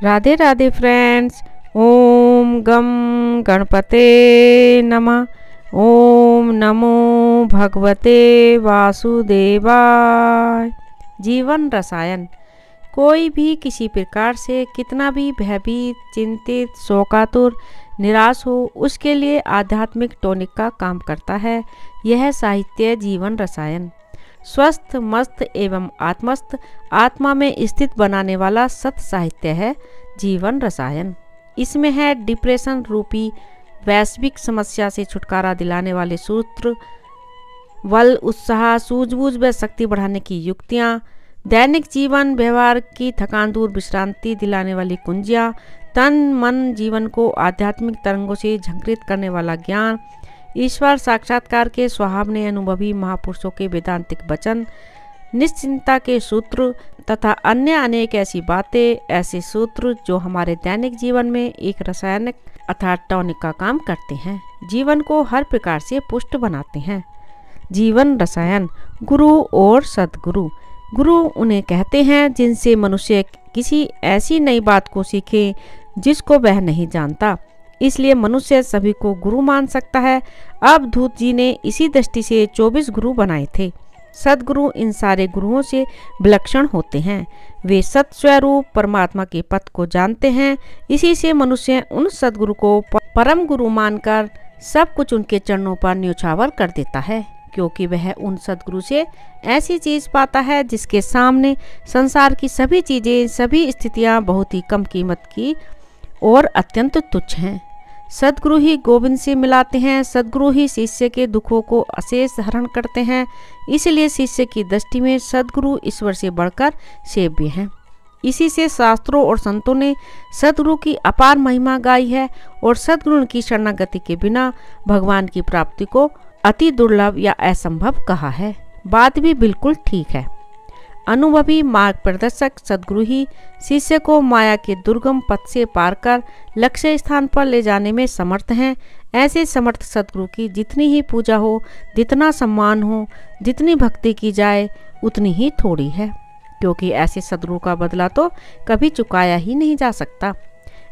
Radhe Radhe friends. ओम गम गणपते नमः। ओम नमो भगवते वासुदेवाय। जीवन रसायन। कोई भी किसी प्रकार से कितना भी भयभीत, चिंतित, शोकातुर, निराश हो, उसके लिए आध्यात्मिक टॉनिक का काम करता है यह साहित्य जीवन रसायन। स्वस्थ, मस्त एवं आत्मस्थ आत्मा में स्थित बनाने वाला सत साहित्य है जीवन रसायन। इसमें है डिप्रेशन रूपी वैश्विक समस्या से छुटकारा दिलाने वाले सूत्र, बल, उत्साह, सूझबूझ व शक्ति बढ़ाने की युक्तियाँ, दैनिक जीवन व्यवहार की थकान दूर विश्रांति दिलाने वाली कुंजियाँ, तन मन जीवन को आध्यात्मिक तरंगों से झंकृत करने वाला ज्ञान, ईश्वर साक्षात्कार के सुहावने अनुभवी महापुरुषों के वेदांतिक वचन, निश्चिंता के सूत्र तथा अन्य अनेक ऐसी बातें, ऐसे सूत्र जो हमारे दैनिक जीवन में एक रासायनिक अर्थात टॉनिक का काम करते हैं, जीवन को हर प्रकार से पुष्ट बनाते हैं। जीवन रसायन। गुरु और सद्गुरु। गुरु उन्हें कहते हैं जिनसे मनुष्य किसी ऐसी नई बात को सीखे जिसको वह नहीं जानता, इसलिए मनुष्य सभी को गुरु मान सकता है। अवधूत जी ने इसी दृष्टि से 24 गुरु बनाए थे। सद्गुरु इन सारे गुरुओं से विलक्षण होते हैं। वे सत स्वरूप परमात्मा के पथ को जानते हैं। इसी से मनुष्य उन सद्गुरु को परम गुरु मानकर सब कुछ उनके चरणों पर न्योछावर कर देता है, क्योंकि वह उन सद्गुरु से ऐसी चीज पाता है जिसके सामने संसार की सभी चीजें, सभी स्थितियां बहुत ही कम कीमत की और अत्यंत तुच्छ हैं। सद्गुरु ही गोविंद से मिलाते हैं। सद्गुरु ही शिष्य के दुखों को अशेष हरण करते हैं। इसलिए शिष्य की दृष्टि में सद्गुरु ईश्वर से बढ़कर सेव्य हैं। इसी से शास्त्रों और संतों ने सद्गुरु की अपार महिमा गाई है और सद्गुरु की शरणागति के बिना भगवान की प्राप्ति को अति दुर्लभ या असंभव कहा है। बात भी बिल्कुल ठीक है। अनुभवी मार्ग प्रदर्शक सद्गुरु ही शिष्य को माया के दुर्गम पथ से पार कर लक्ष्य स्थान पर ले जाने में समर्थ हैं। ऐसे समर्थ सद्गुरु की जितनी ही पूजा हो, जितना सम्मान हो, जितनी भक्ति की जाए उतनी ही थोड़ी है, क्योंकि ऐसे सद्गुरु का बदला तो कभी चुकाया ही नहीं जा सकता।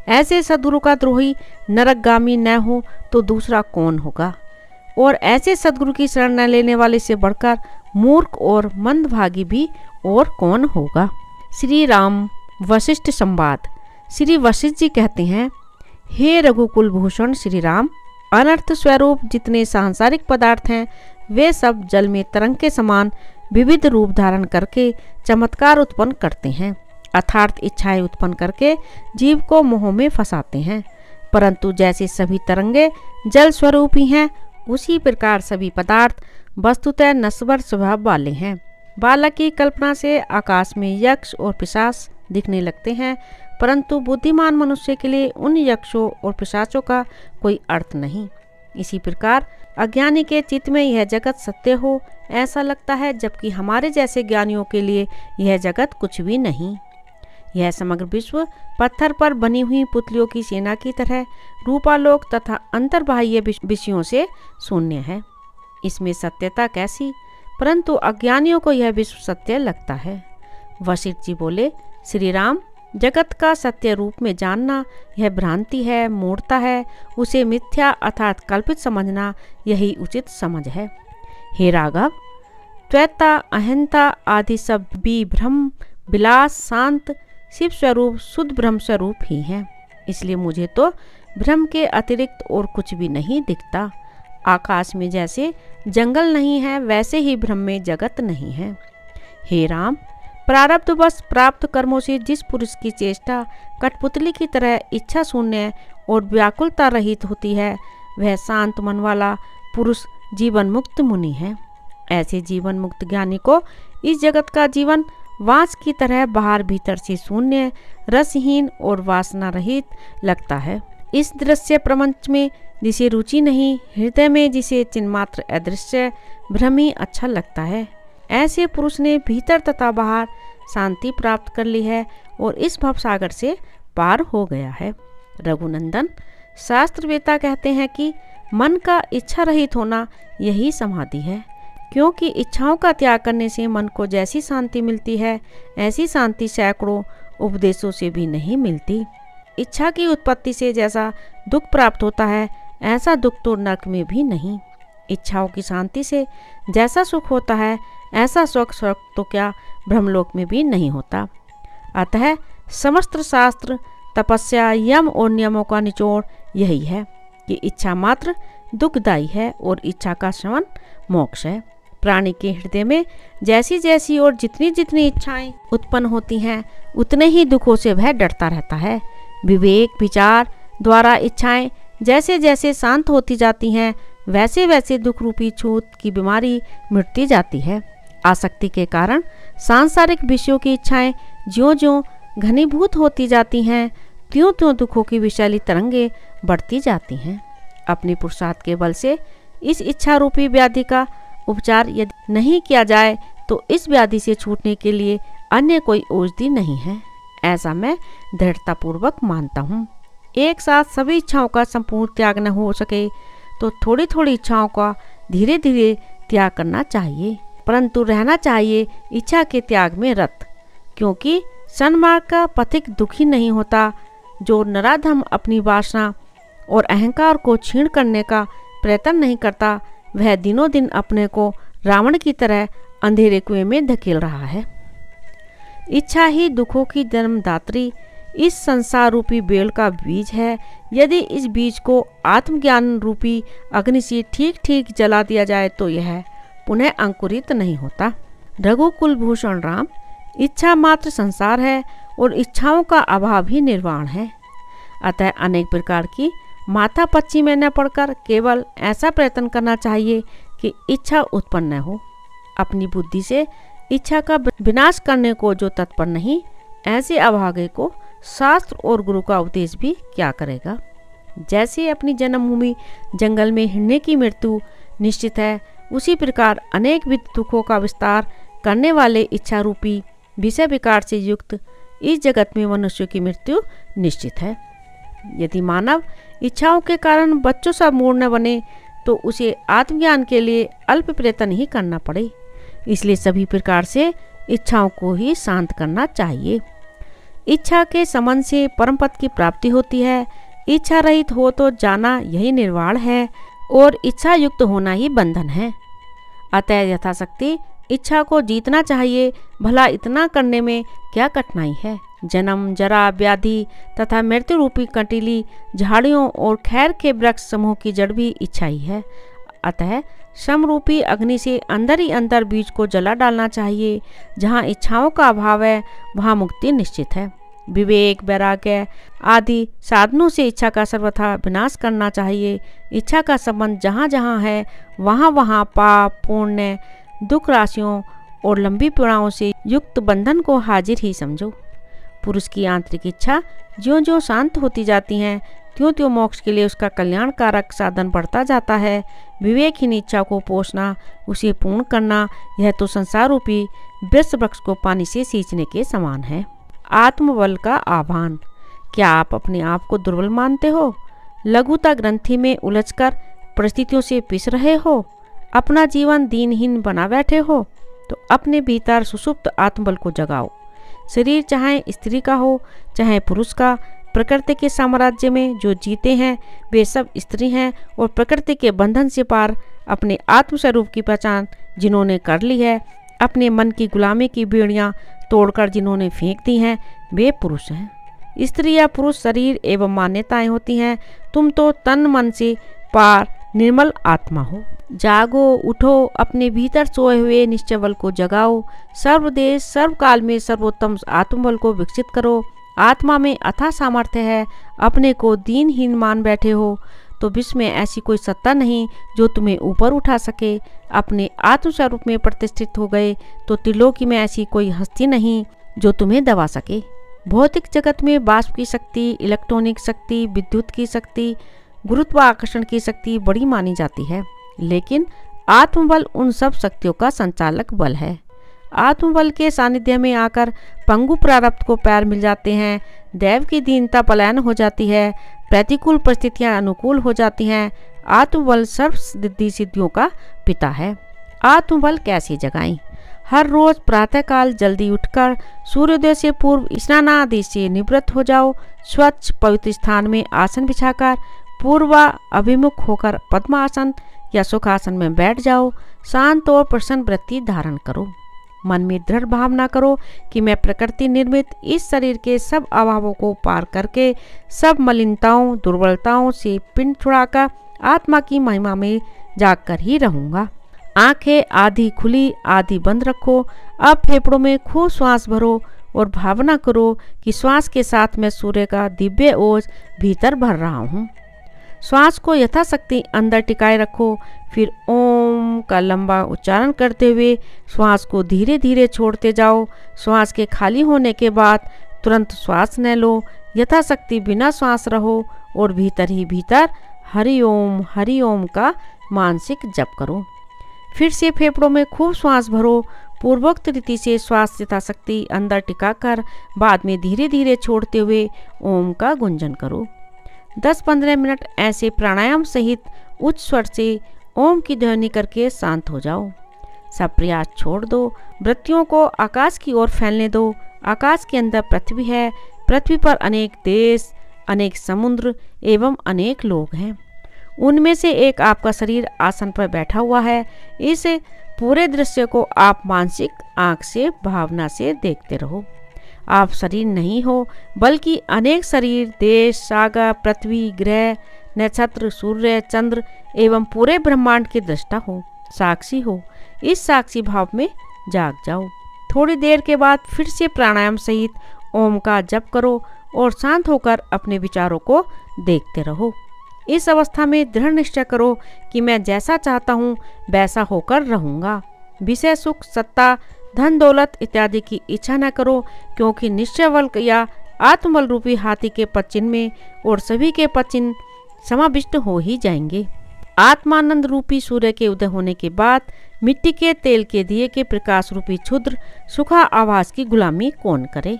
ऐसे सद्गुरु का द्रोही नरकगामी न हो तो दूसरा कौन होगा, और ऐसे सद्गुरु की शरण न लेने वाले से बढ़कर मूर्ख और मंदभागी भी और कौन होगा। श्री राम वशिष्ठ संवाद। श्री वशिष्ठ जी कहते हैं, हे रघुकुल भूषण श्री राम, अनर्थ स्वरूप जितने सांसारिक पदार्थ हैं वे सब जल में तरंग के समान विविध रूप धारण करके चमत्कार उत्पन्न करते हैं, अर्थात इच्छाएं उत्पन्न करके जीव को मोह में फंसाते हैं। परंतु जैसे सभी तरंगे जल स्वरूप ही हैं, उसी प्रकार सभी पदार्थ वस्तुतः नश्वर स्वभाव वाले हैं। बालक की कल्पना से आकाश में यक्ष और पिशाच दिखने लगते हैं, परंतु बुद्धिमान मनुष्य के लिए उन यक्षों और पिशाचों का कोई अर्थ नहीं। इसी प्रकार अज्ञानी के चित्त में यह जगत सत्य हो ऐसा लगता है, जबकि हमारे जैसे ज्ञानियों के लिए यह जगत कुछ भी नहीं। यह समग्र विश्व पत्थर पर बनी हुई पुतलियों की सेना की तरह रूपालोक तथा अंतर्बाह्य विषयों से शून्य है। इसमें सत्यता कैसी, परंतु अज्ञानियों को यह विश्व सत्य लगता है। वशिष्ठ जी बोले, श्री राम, जगत का सत्य रूप में जानना यह भ्रांति है, मूढ़ता है। उसे मिथ्या अर्थात कल्पित समझना यही उचित समझ है। हे राघव, त्वैता, अहंता आदि सब भी भ्रम, विलास, शांत शिव स्वरूप शुद्ध ब्रह्म स्वरूप ही हैं। इसलिए मुझे तो भ्रम के अतिरिक्त और कुछ भी नहीं दिखता। आकाश में जैसे जंगल नहीं है, वैसे ही ब्रह्म में जगत नहीं है। हे राम, प्रारब्धवश प्राप्त कर्मों से जिस पुरुष की चेष्टा कठपुतली की तरह इच्छा शून्य और व्याकुलता रहित होती है, वह शांत मन वाला पुरुष जीवन मुक्त मुनि है। ऐसे जीवन मुक्त ज्ञानी को इस जगत का जीवन वांस की तरह बाहर भीतर से शून्य, रसहीन और वासना रहित लगता है। इस दृश्य प्रपंच में जिसे रुचि नहीं, हृदय में जिसे चिन्मात्र अदृश्य भ्रम ही अच्छा लगता है, ऐसे पुरुष ने भीतर तथा बाहर शांति प्राप्त कर ली है और इस भवसागर से पार हो गया है। रघुनंदन, शास्त्रवेता कहते हैं कि मन का इच्छा रहित होना यही समाधि है, क्योंकि इच्छाओं का त्याग करने से मन को जैसी शांति मिलती है, ऐसी शांति सैकड़ों उपदेशों से भी नहीं मिलती। इच्छा की उत्पत्ति से जैसा दुख प्राप्त होता है, ऐसा दुख तो नरक में भी नहीं। इच्छाओं की शांति से जैसा सुख होता है, ऐसा सुख तो क्या ब्रह्मलोक में भी नहीं होता। अतः समस्त शास्त्र, तपस्या, यम और नियमों का निचोड़ यही है कि इच्छा मात्र दुखदायी है और इच्छा का शमन मोक्ष है। प्राणी के हृदय में जैसी जैसी और जितनी जितनी इच्छाएं उत्पन्न होती हैं, उतने ही दुखों से वह डरता रहता है। विवेक विचार द्वारा इच्छाएं जैसे जैसे शांत होती जाती हैं, वैसे वैसे दुख रूपी छूत की बीमारी मिटती जाती है। आसक्ति के कारण सांसारिक विषयों की इच्छाएं ज्यों ज्यों घनीभूत होती जाती हैं, त्यों त्यों दुखों की विषैली तरंगे बढ़ती जाती हैं। अपनी पुरुषार्थ के बल से इस इच्छा रूपी व्याधि का उपचार यदि नहीं किया जाए तो इस व्याधि से छूटने के लिए अन्य कोई औषधि नहीं है, ऐसा मैं दृढ़तापूर्वक मानता हूँ। एक साथ सभी इच्छाओं का संपूर्ण त्याग न हो सके तो थोड़ी थोड़ी इच्छाओं का धीरे धीरे त्याग करना चाहिए, परंतु रहना चाहिए इच्छा के त्याग में रत, क्योंकि सन्मार्ग का पथिक दुखी नहीं होता। जो नराधम अपनी वासना और अहंकार को क्षीण करने का प्रयत्न नहीं करता, वह दिनों दिन अपने को रावण की तरह अंधेरे कुएं में धकेल रहा है। इच्छा ही दुखों की जन्मदात्री इस संसार रूपी बेल का बीज है। यदि इस बीज को आत्मज्ञान रूपी अग्नि से ठीक ठीक जला दिया जाए तो यह पुनः अंकुरित नहीं होता। रघुकुल भूषण राम, इच्छा मात्र संसार है और इच्छाओं का अभाव ही निर्वाण है। अतः अनेक प्रकार की माथापच्ची में न पड़कर केवल ऐसा प्रयत्न करना चाहिए कि इच्छा उत्पन्न न हो। अपनी बुद्धि से इच्छा का विनाश करने को जो तत्पर नहीं, ऐसे अभागे को शास्त्र और गुरु का उपदेश भी क्या करेगा। जैसे अपनी जन्मभूमि जंगल में हिरने की मृत्यु निश्चित है, उसी प्रकार अनेक विध दुखों का विस्तार करने वाले इच्छा रूपी विषय विकार से युक्त इस जगत में मनुष्य की मृत्यु निश्चित है। यदि मानव इच्छाओं के कारण बच्चों सा मूढ़ न बने तो उसे आत्मज्ञान के लिए अल्प प्रयत्न ही करना पड़े। इसलिए सभी प्रकार से इच्छाओं को ही शांत करना चाहिए। इच्छा के संबंध से परम पद की प्राप्ति होती है। इच्छा रहित हो तो जाना यही निर्वाण है और इच्छा युक्त होना ही बंधन है। अतः यथाशक्ति इच्छा को जीतना चाहिए। भला इतना करने में क्या कठिनाई है। जन्म जरा व्याधि तथा मृत्यु रूपी कंटीली झाड़ियों और खैर के वृक्ष समूह की जड़ भी इच्छा ही है। अतः श्रम रूपी अग्नि से अंदर ही अंदर बीज को जला डालना चाहिए। जहाँ इच्छाओं का अभाव है वहाँ मुक्ति निश्चित है। विवेक वैराग्य आदि साधनों से इच्छा का सर्वथा विनाश करना चाहिए। इच्छा का संबंध जहाँ जहाँ है वहाँ वहाँ पाप पुण्य दुख राशियों और लंबी पीड़ाओं से युक्त बंधन को हाजिर ही समझो। पुरुष की आंतरिक इच्छा ज्यों ज्यों शांत होती जाती हैं, त्यों त्यों मोक्ष के लिए उसका कल्याणकारक साधन बढ़ता जाता है। विवेकहीन इच्छा को पोषना, उसे पूर्ण करना, यह तो संसार रूपी वृक्ष वृक्ष को पानी से सींचने के समान है। आत्मबल का आह्वान। क्या आप अपने आप को दुर्बल मानते हो? लघुता ग्रंथि में उलझकर परिस्थितियों से पिस रहे हो? अपना जीवन दीनहीन बना बैठे हो? तो अपने भीतर सुषुप्त आत्मबल को जगाओ। शरीर चाहे स्त्री का हो चाहे पुरुष का, प्रकृति के साम्राज्य में जो जीते हैं वे सब स्त्री हैं और प्रकृति के बंधन से पार अपने आत्मस्वरूप की पहचान जिन्होंने कर ली है, अपने मन की गुलामी की बेड़ियां तोड़कर जिन्होंने फेंक दी हैं, वे पुरुष हैं। स्त्री या पुरुष शरीर एवं मान्यताएं होती हैं। तुम तो तन मन से पार निर्मल आत्मा हो। जागो, उठो, अपने भीतर सोए हुए निश्चय बल को जगाओ। सर्वदेश सर्वकाल में सर्वोत्तम आत्मबल को विकसित करो। आत्मा में अथाह सामर्थ्य है। अपने को दीनहीन मान बैठे हो तो विश्व में ऐसी कोई सत्ता नहीं जो तुम्हें ऊपर उठा सके। अपने आत्मस्वरूप में प्रतिष्ठित हो गए तो त्रिलोकी में ऐसी कोई हस्ती नहीं जो तुम्हें दबा सके। भौतिक जगत में वाष्प की शक्ति, इलेक्ट्रॉनिक शक्ति, विद्युत की शक्ति, गुरुत्वाकर्षण की शक्ति बड़ी मानी जाती है, लेकिन आत्मबल उन सब शक्तियों का संचालक बल है। आत्मबल के सानिध्य में आकर पंगु प्रारब्ध को पैर मिल जाते हैं। दैव की दीनता पलायन हो जाती है। प्रतिकूल परिस्थितियां अनुकूल हो जाती हैं। आत्मबल सर्व सिद्धि सिद्धियों का पिता है। आत्मबल कैसे जगाएं? हर रोज प्रातःकाल जल्दी उठकर सूर्योदय से पूर्व स्नान आदि से निवृत्त हो जाओ। स्वच्छ पवित्र स्थान में आसन बिछाकर पूर्व अभिमुख होकर पद्मासन या सुखासन में बैठ जाओ। शांत और प्रसन्न वृत्ति धारण करो। मन में दृढ़ भावना करो कि मैं प्रकृति निर्मित इस शरीर के सब अभावों को पार करके सब मलिनताओं दुर्बलताओं से पिंड छुड़ाकर आत्मा की महिमा में जागकर ही रहूंगा। आंखें आधी खुली आधी बंद रखो। अब फेफड़ों में खूब श्वास भरो और भावना करो कि श्वास के साथ मैं सूर्य का दिव्य ओज भीतर भर रहा हूँ। श्वास को यथाशक्ति अंदर टिकाए रखो। फिर ओम का लंबा उच्चारण करते हुए श्वास को धीरे धीरे छोड़ते जाओ। श्वास के खाली होने के बाद तुरंत श्वास न लो। यथाशक्ति बिना श्वास रहो और भीतर ही भीतर हरि ओम का मानसिक जप करो। फिर से फेफड़ों में खूब श्वास भरो। पूर्वोक्त रीति से श्वास यथाशक्ति अंदर टिकाकर बाद में धीरे धीरे छोड़ते हुए ओम का गुंजन करो। 10-15 मिनट ऐसे प्राणायाम सहित उच्च स्वर से ओम की ध्वनि करके शांत हो जाओ। सब प्रयास छोड़ दो। वृत्तियों को आकाश की ओर फैलने दो। आकाश के अंदर पृथ्वी है। पृथ्वी पर अनेक देश, अनेक समुद्र एवं अनेक लोग हैं। उनमें से एक आपका शरीर आसन पर बैठा हुआ है। इस पूरे दृश्य को आप मानसिक आंख से भावना से देखते रहो। आप शरीर नहीं हो बल्कि अनेक शरीर, देश, सागर, पृथ्वी, ग्रह, नक्षत्र, सूर्य, चंद्र एवं पूरे ब्रह्मांड के दृष्टा हो, साक्षी हो। इस साक्षी भाव में जाग जाओ। थोड़ी देर के बाद फिर से प्राणायाम सहित ओम का जप करो और शांत होकर अपने विचारों को देखते रहो। इस अवस्था में दृढ़ निश्चय करो कि मैं जैसा चाहता हूँ वैसा होकर रहूँगा। विषय सुख, सत्ता, धन दौलत इत्यादि की इच्छा न करो, क्योंकि निश्चय बल या आत्मबल रूपी हाथी के पदचिन्ह में और सभी के पदचिन्ह समाविष्ट हो ही जाएंगे। आत्मानंद रूपी सूर्य के उदय होने के बाद मिट्टी के तेल के दिए के प्रकाश रूपी क्षुद्र सुखा आवास की गुलामी कौन करे।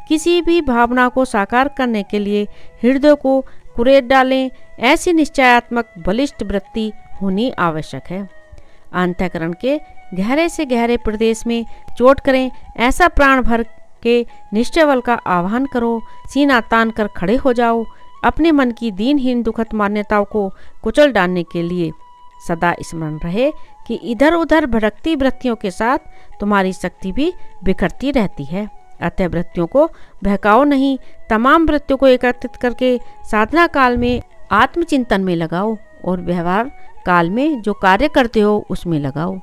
किसी भी भावना को साकार करने के लिए हृदय को कुरेद डालें। ऐसी निश्चयात्मक बलिष्ठ वृत्ति होनी आवश्यक है। अंतःकरण के गहरे से गहरे प्रदेश में चोट करें। ऐसा प्राण भर के निश्चय बल का आह्वान करो। सीना तान कर खड़े हो जाओ। अपने मन की दीनहीन दुखद मान्यताओं को कुचल डालने के लिए सदा स्मरण रहे कि इधर उधर भटकती वृत्तियों के साथ तुम्हारी शक्ति भी बिखरती रहती है। अतः वृत्तियों को बहकाओ नहीं। तमाम वृत्तियों को एकत्रित करके साधना काल में आत्मचिंतन में लगाओ और व्यवहार काल में जो कार्य करते हो उसमें लगाओ।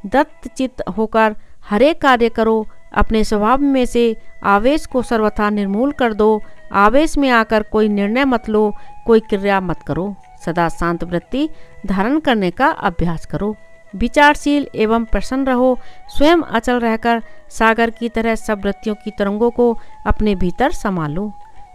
दत्त चित्त होकर हरेक कार्य करो। अपने स्वभाव में से आवेश को सर्वथा निर्मूल कर दो। आवेश में आकर कोई निर्णय मत लो, कोई क्रिया मत करो। सदा शांत वृत्ति धारण करने का अभ्यास करो। विचारशील एवं प्रसन्न रहो। स्वयं अचल रहकर सागर की तरह सब वृत्तियों की तरंगों को अपने भीतर संभालो।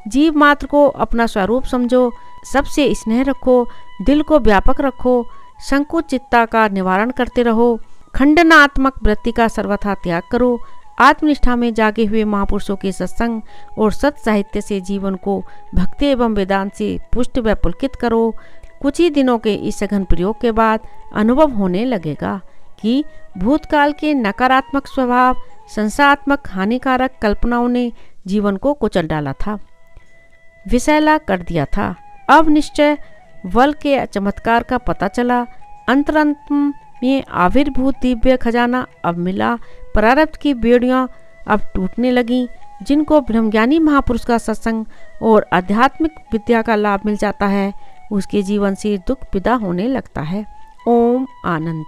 जीव मात्र को अपना स्वरूप समझो। सबसे स्नेह रखो। दिल को व्यापक रखो। संकुचितता का निवारण करते रहो। खंडनात्मक वृत्ति का सर्वथा त्याग करो। आत्मनिष्ठा में जागे हुए महापुरुषों के सत्संग और सत साहित्य से जीवन को भक्ति एवं वेदांत से पुष्ट व पुलकित करो। कुछ ही दिनों के इस सघन प्रयोग के बाद अनुभव होने लगेगा कि भूतकाल के नकारात्मक स्वभाव, संसारात्मक हानिकारक कल्पनाओं ने जीवन को कुचल डाला था, विषैला कर दिया था। अब निश्चय बल के चमत्कार का पता चला। अंतरंत में आविर्भूत दिव्य खजाना अब मिला। प्रारब्ध की बेड़ियां अब टूटने लगीं। जिनको ब्रह्मज्ञानी महापुरुष का सत्संग और आध्यात्मिक विद्या का लाभ मिल जाता है, उसके जीवन से दुख विदा होने लगता है। ओम आनंद।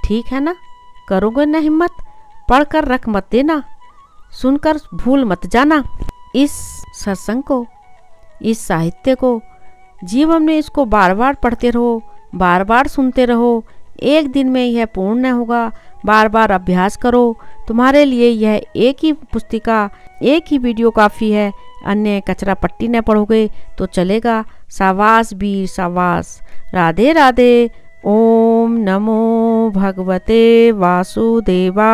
ठीक है ना? करोगे ना हिम्मत? पढ़कर रख मत देना, सुनकर भूल मत जाना। इस सत्संग को, इस साहित्य को जीवन में इसको बार बार पढ़ते रहो, बार बार सुनते रहो। एक दिन में यह पूर्ण न होगा। बार बार अभ्यास करो। तुम्हारे लिए यह एक ही पुस्तिका, एक ही वीडियो काफ़ी है। अन्य कचरा पट्टी न पढ़ोगे तो चलेगा। सावास वीर सावास। राधे राधे। ओम नमो भगवते वासुदेवाय।